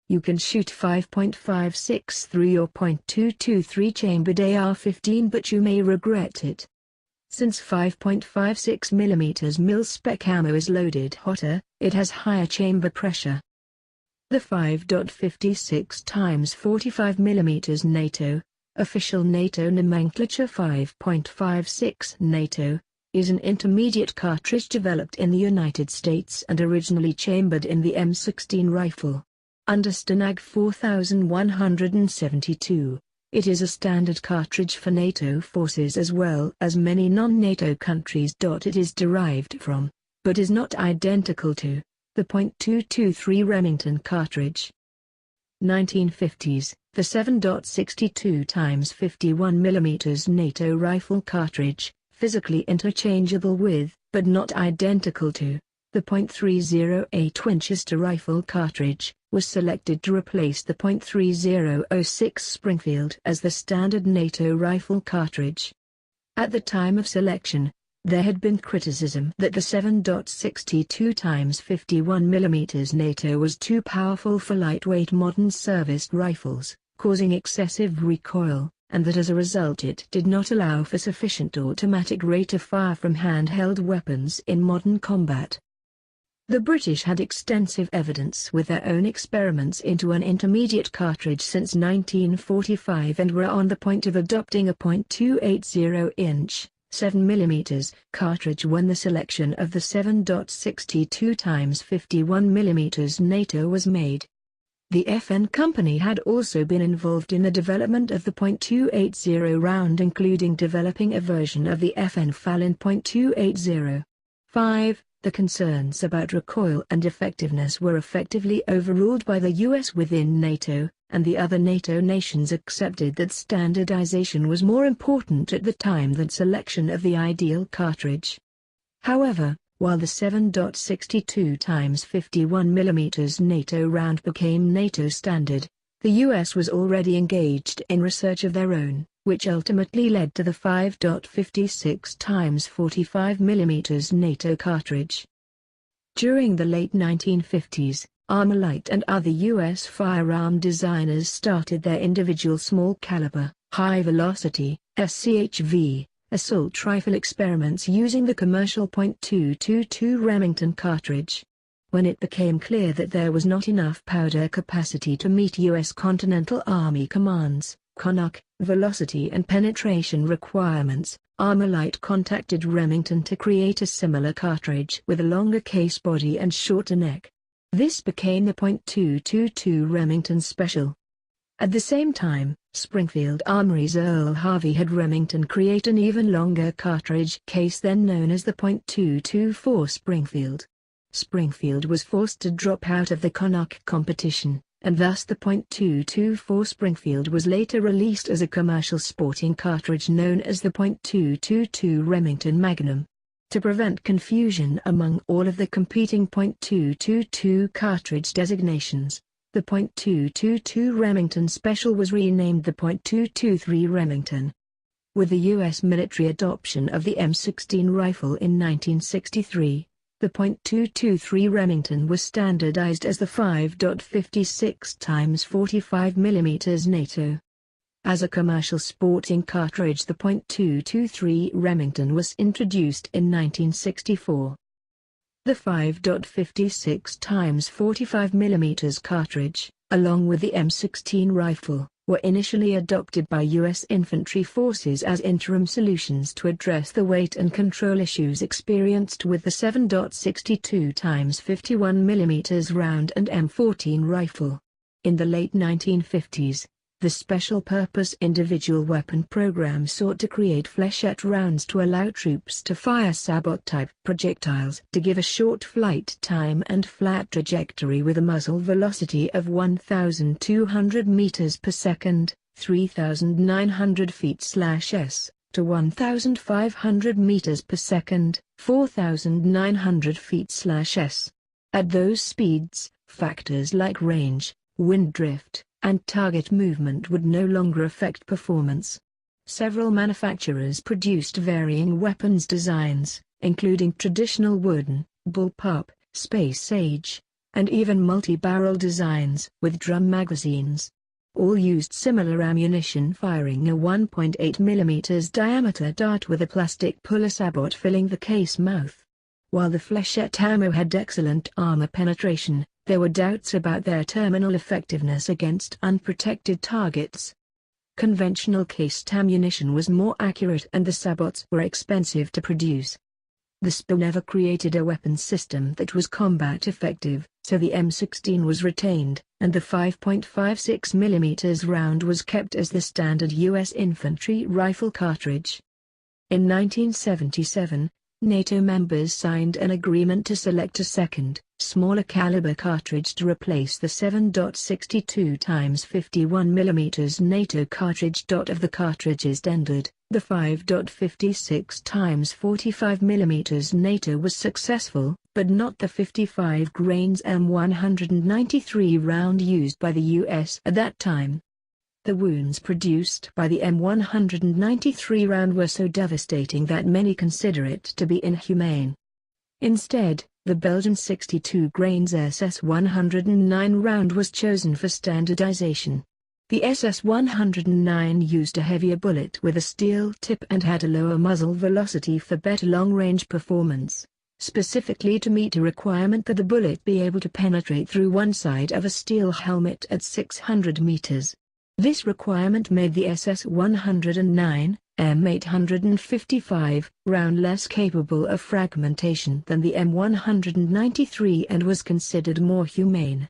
You can shoot 5.56 through your .223 chambered AR-15, but you may regret it. Since 5.56mm mil-spec ammo is loaded hotter, it has higher chamber pressure. The 5.56 x 45mm NATO, official NATO nomenclature 5.56 NATO, is an intermediate cartridge developed in the United States and originally chambered in the M16 rifle. Under STANAG 4172, it is a standard cartridge for NATO forces as well as many non-NATO countries. It is derived from, but is not identical to, the .223 Remington cartridge. 1950s, the 7.62 x 51mm NATO rifle cartridge, physically interchangeable with, but not identical to, the .308 Winchester rifle cartridge, was selected to replace the .3006 Springfield as the standard NATO rifle cartridge. At the time of selection, there had been criticism that the 7.62 x 51mm NATO was too powerful for lightweight modern service rifles, causing excessive recoil, and that as a result it did not allow for sufficient automatic rate of fire from handheld weapons in modern combat. The British had extensive evidence with their own experiments into an intermediate cartridge since 1945 and were on the point of adopting a .280-inch, 7mm cartridge when the selection of the 7.62 x 51mm NATO was made. The FN company had also been involved in the development of the .280 round, including developing a version of the FN Fallon .280. 5. The concerns about recoil and effectiveness were effectively overruled by the US within NATO, and the other NATO nations accepted that standardization was more important at the time than selection of the ideal cartridge. However, while the 7.62 x 51mm NATO round became NATO standard, the US was already engaged in research of their own, which ultimately led to the 5.56 x 45mm NATO cartridge. During the late 1950s, Armalite and other U.S. firearm designers started their individual small-caliber, high-velocity, SCHV, assault rifle experiments using the commercial .222 Remington cartridge. When it became clear that there was not enough powder capacity to meet U.S. Continental Army Command's CONOC velocity and penetration requirements, Armalite contacted Remington to create a similar cartridge with a longer case body and shorter neck. This became the .222 Remington Special. At the same time, Springfield Armory's Earl Harvey had Remington create an even longer cartridge case, then known as the .224 Springfield. Springfield was forced to drop out of the CONOC competition, and thus the .224 Springfield was later released as a commercial sporting cartridge known as the .222 Remington Magnum. To prevent confusion among all of the competing .222 cartridge designations, the .222 Remington Special was renamed the .223 Remington. With the U.S. military adoption of the M16 rifle in 1963, the .223 Remington was standardized as the 5.56 x 45mm NATO. As a commercial sporting cartridge, the .223 Remington was introduced in 1964. The 5.56 x 45mm cartridge, along with the M16 rifle, were initially adopted by U.S. infantry forces as interim solutions to address the weight and control issues experienced with the 7.62 x 51mm round and M14 rifle. In the late 1950s, the Special Purpose Individual Weapon Program sought to create flechette rounds to allow troops to fire sabot-type projectiles to give a short flight time and flat trajectory with a muzzle velocity of 1,200 meters per second, 3,900 feet/s, to 1,500 meters per second, 4,900 feet/s. At those speeds, factors like range, wind drift, and target movement would no longer affect performance. Several manufacturers produced varying weapons designs, including traditional wooden, bullpup, space age, and even multi-barrel designs with drum magazines. All used similar ammunition, firing a 1.8 mm diameter dart with a plastic puller sabot filling the case mouth. While the flechette ammo had excellent armor penetration, there were doubts about their terminal effectiveness against unprotected targets. Conventional cased ammunition was more accurate and the sabots were expensive to produce. The SPA never created a weapons system that was combat effective, so the M16 was retained, and the 5.56 mm round was kept as the standard U.S. infantry rifle cartridge. In 1977, NATO members signed an agreement to select a second, smaller caliber cartridge to replace the 7.62 x 51 mm NATO cartridge. Of the cartridges tendered, the 5.56 x 45 mm NATO was successful, but not the 55 grains M193 round used by the U.S. at that time. The wounds produced by the M193 round were so devastating that many consider it to be inhumane. Instead, the Belgian 62 grains SS-109 round was chosen for standardization. The SS-109 used a heavier bullet with a steel tip and had a lower muzzle velocity for better long-range performance, specifically to meet a requirement that the bullet be able to penetrate through one side of a steel helmet at 600 meters. This requirement made the SS-109, M855, round less capable of fragmentation than the M193 and was considered more humane.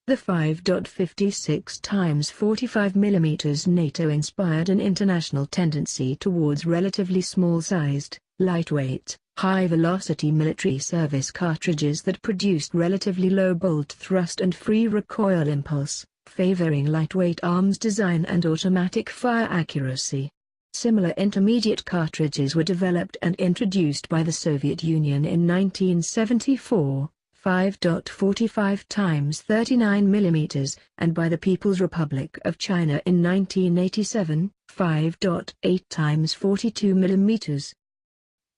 The 5.56 x 45 mm NATO inspired an international tendency towards relatively small-sized, lightweight, high-velocity military service cartridges that produced relatively low bolt thrust and free recoil impulse, favoring lightweight arms design and automatic fire accuracy. Similar intermediate cartridges were developed and introduced by the Soviet Union in 1974, 5.45 x 39 mm, and by the People's Republic of China in 1987, 5.8 x 42 mm.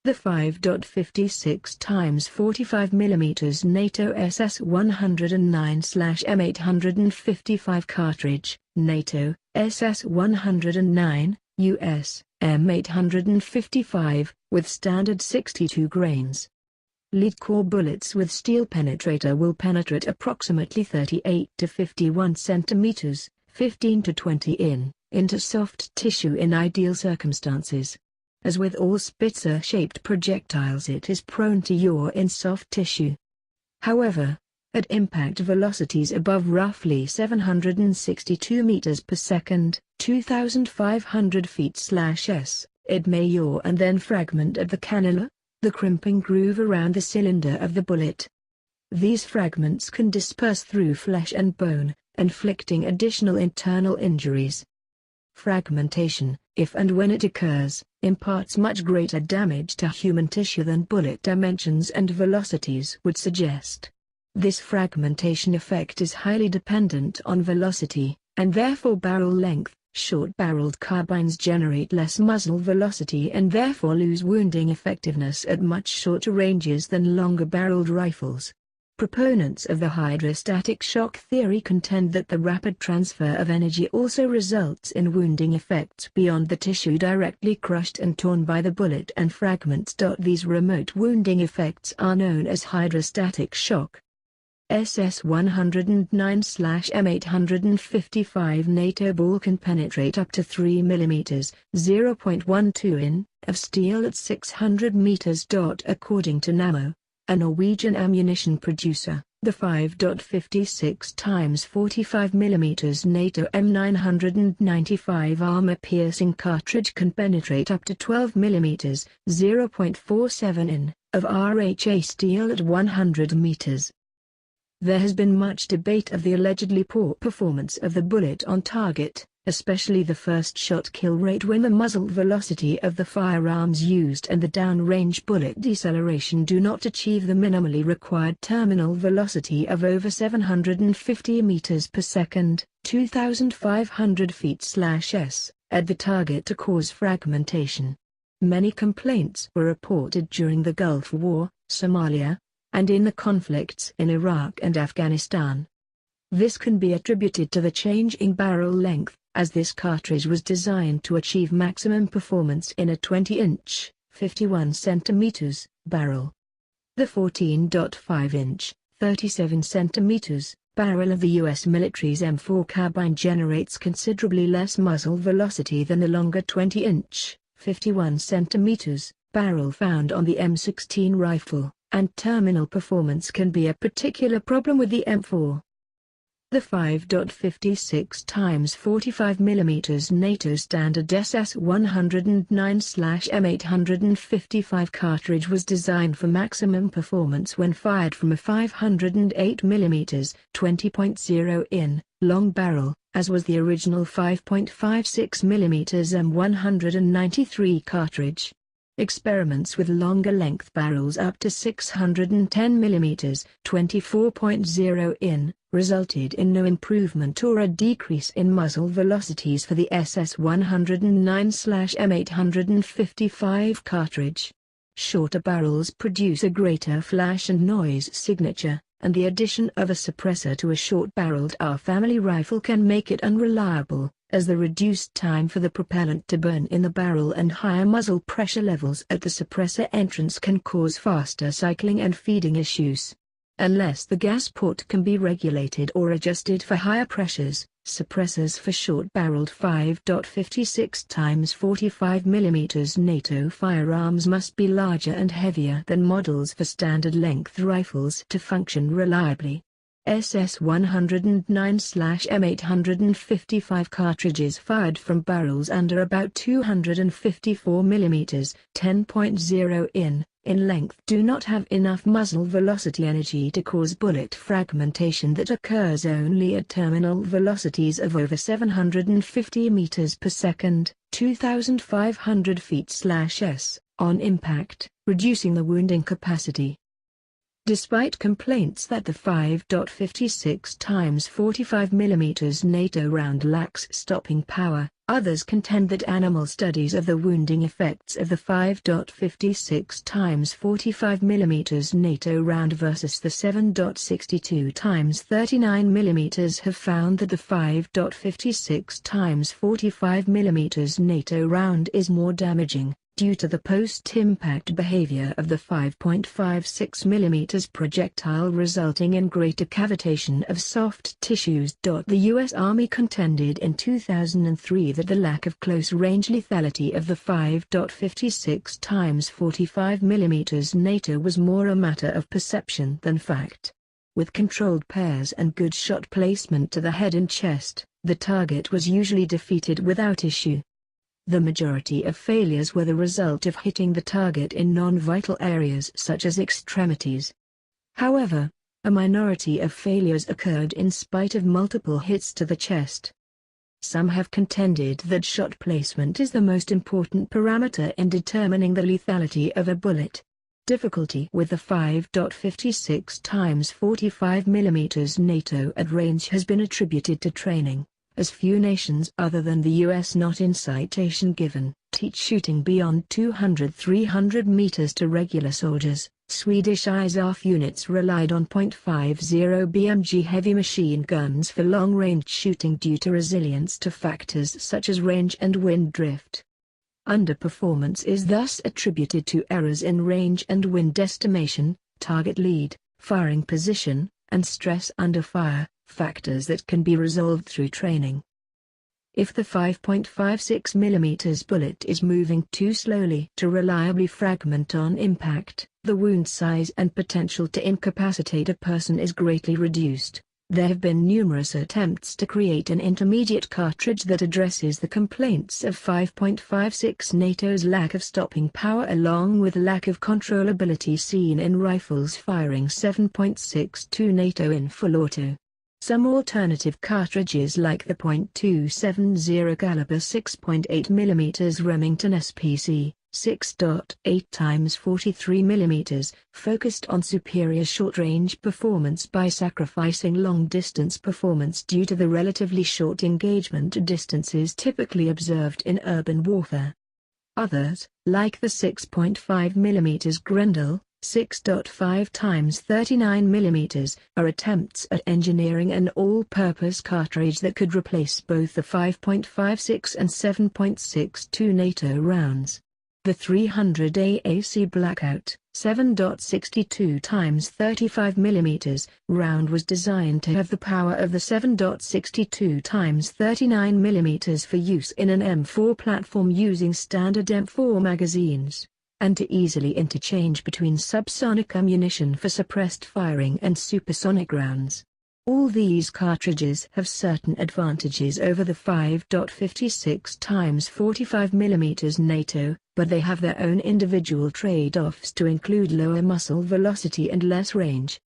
The 5.56 x 45 mm NATO SS-109/M855 cartridge, NATO, SS-109, US, M855, with standard 62 grains. Lead core bullets with steel penetrator will penetrate approximately 38 to 51 centimeters, 15 to 20 into soft tissue in ideal circumstances. As with all Spitzer-shaped projectiles, it is prone to yaw in soft tissue. However, at impact velocities above roughly 762 meters per second, 2,500 feet/s, it may yaw and then fragment at the cannula, the crimping groove around the cylinder of the bullet. These fragments can disperse through flesh and bone, inflicting additional internal injuries. Fragmentation, if and when it occurs, imparts much greater damage to human tissue than bullet dimensions and velocities would suggest. This fragmentation effect is highly dependent on velocity, and therefore barrel length. Short-barreled carbines generate less muzzle velocity and therefore lose wounding effectiveness at much shorter ranges than longer-barreled rifles. Proponents of the hydrostatic shock theory contend that the rapid transfer of energy also results in wounding effects beyond the tissue directly crushed and torn by the bullet and fragments. These remote wounding effects are known as hydrostatic shock. SS-109/M855 NATO ball can penetrate up to 3 mm, 0.12 of steel at 600 meters. According to Nammo, a Norwegian ammunition producer, the 5.56 x 45 mm NATO M995 armor-piercing cartridge can penetrate up to 12 mm, 0.47 of RHA steel at 100 meters. There has been much debate of the allegedly poor performance of the bullet on target, especially the first shot kill rate when the muzzle velocity of the firearms used and the downrange bullet deceleration do not achieve the minimally required terminal velocity of over 750 meters per second, 2,500 feet/s, at the target to cause fragmentation. Many complaints were reported during the Gulf War, Somalia, and in the conflicts in Iraq and Afghanistan. This can be attributed to the change in barrel length, as this cartridge was designed to achieve maximum performance in a 20-inch, 51 cm, barrel. The 14.5-inch, 37 cm, barrel of the U.S. military's M4 carbine generates considerably less muzzle velocity than the longer 20-inch, 51 cm, barrel found on the M16 rifle, and terminal performance can be a particular problem with the M4. The 5.56 x 45mm NATO standard SS109/M855 cartridge was designed for maximum performance when fired from a 508mm 20.0 in long barrel, as was the original 5.56mm M193 cartridge. Experiments with longer length barrels up to 610mm 24.0 in resulted in no improvement or a decrease in muzzle velocities for the SS109/M855 cartridge. Shorter barrels produce a greater flash and noise signature, and the addition of a suppressor to a short-barreled R family rifle can make it unreliable, as the reduced time for the propellant to burn in the barrel and higher muzzle pressure levels at the suppressor entrance can cause faster cycling and feeding issues. Unless the gas port can be regulated or adjusted for higher pressures, suppressors for short-barreled 5.56 x 45mm NATO firearms must be larger and heavier than models for standard-length rifles to function reliably. SS109/M855 cartridges fired from barrels under about 254mm 10.0 in length do not have enough muzzle velocity energy to cause bullet fragmentation that occurs only at terminal velocities of over 750 meters per second, 2,500 feet/s, on impact, reducing the wounding capacity. Despite complaints that the 5.56 x 45mm NATO round lacks stopping power, others contend that animal studies of the wounding effects of the 5.56 x 45mm NATO round versus the 7.62 x 39mm have found that the 5.56 x 45mm NATO round is more damaging, due to the post-impact behavior of the 5.56mm projectile resulting in greater cavitation of soft tissues. The U.S. Army contended in 2003 that the lack of close-range lethality of the 5.56 x 45mm NATO was more a matter of perception than fact. With controlled pairs and good shot placement to the head and chest, the target was usually defeated without issue. The majority of failures were the result of hitting the target in non-vital areas such as extremities. However, a minority of failures occurred in spite of multiple hits to the chest. Some have contended that shot placement is the most important parameter in determining the lethality of a bullet. Difficulty with the 5.56 x 45mm NATO at range has been attributed to training, as few nations other than the US not in citation given, teach shooting beyond 200-300 meters to regular soldiers. Swedish ISAF units relied on .50 BMG heavy machine guns for long-range shooting due to resilience to factors such as range and wind drift. Underperformance is thus attributed to errors in range and wind estimation, target lead, firing position, and stress under fire, factors that can be resolved through training. If the 5.56mm bullet is moving too slowly to reliably fragment on impact, the wound size and potential to incapacitate a person is greatly reduced. There have been numerous attempts to create an intermediate cartridge that addresses the complaints of 5.56 NATO's lack of stopping power along with lack of controllability seen in rifles firing 7.62 NATO in full auto. Some alternative cartridges like the .270 caliber 6.8mm Remington SPC, 6.8 x 43mm, focused on superior short-range performance by sacrificing long-distance performance due to the relatively short engagement distances typically observed in urban warfare. Others, like the 6.5mm Grendel, 6.5 times 39mm are attempts at engineering an all-purpose cartridge that could replace both the 5.56 and 7.62 NATO rounds. The 300 AAC Blackout 7.62 times 35mm round was designed to have the power of the 7.62 times 39mm for use in an M4 platform using standard M4 magazines, and to easily interchange between subsonic ammunition for suppressed firing and supersonic rounds. All these cartridges have certain advantages over the 5.56 times 45mm NATO, but they have their own individual trade-offs to include lower muzzle velocity and less range.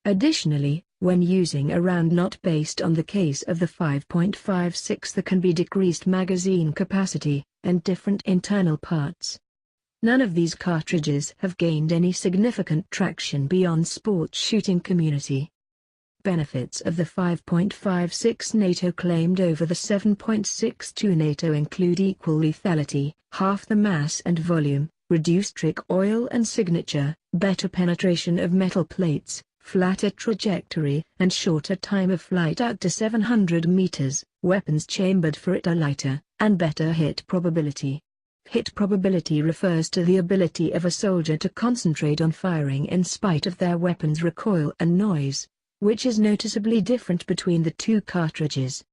Additionally, when using a round not based on the case of the 5.56, there can be decreased magazine capacity, and different internal parts. None of these cartridges have gained any significant traction beyond sports shooting community. Benefits of the 5.56 NATO claimed over the 7.62 NATO include equal lethality, half the mass and volume, reduced trick oil and signature, better penetration of metal plates, flatter trajectory, and shorter time of flight out to 700 meters, weapons chambered for it are lighter, and better hit probability. Hit probability refers to the ability of a soldier to concentrate on firing in spite of their weapon's recoil and noise, which is noticeably different between the two cartridges.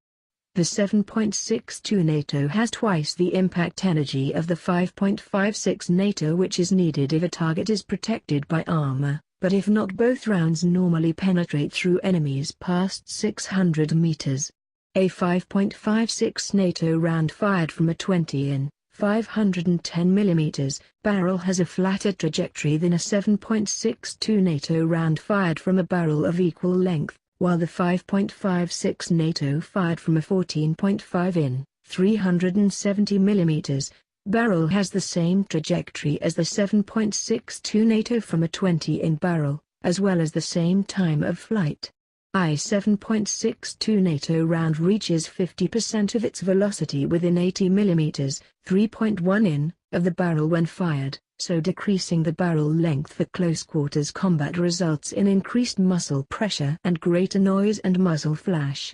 The 7.62 NATO has twice the impact energy of the 5.56 NATO, which is needed if a target is protected by armor, but if not, both rounds normally penetrate through enemies past 600 meters. A 5.56 NATO round fired from a 20 510mm barrel has a flatter trajectory than a 7.62 NATO round fired from a barrel of equal length, while the 5.56 NATO fired from a 14.5 370mm barrel has the same trajectory as the 7.62 NATO from a 20 barrel, as well as the same time of flight. A 7.62 NATO round reaches 50% of its velocity within 80mm, 3.1 of the barrel when fired, so decreasing the barrel length for close-quarters combat results in increased muzzle pressure and greater noise and muzzle flash.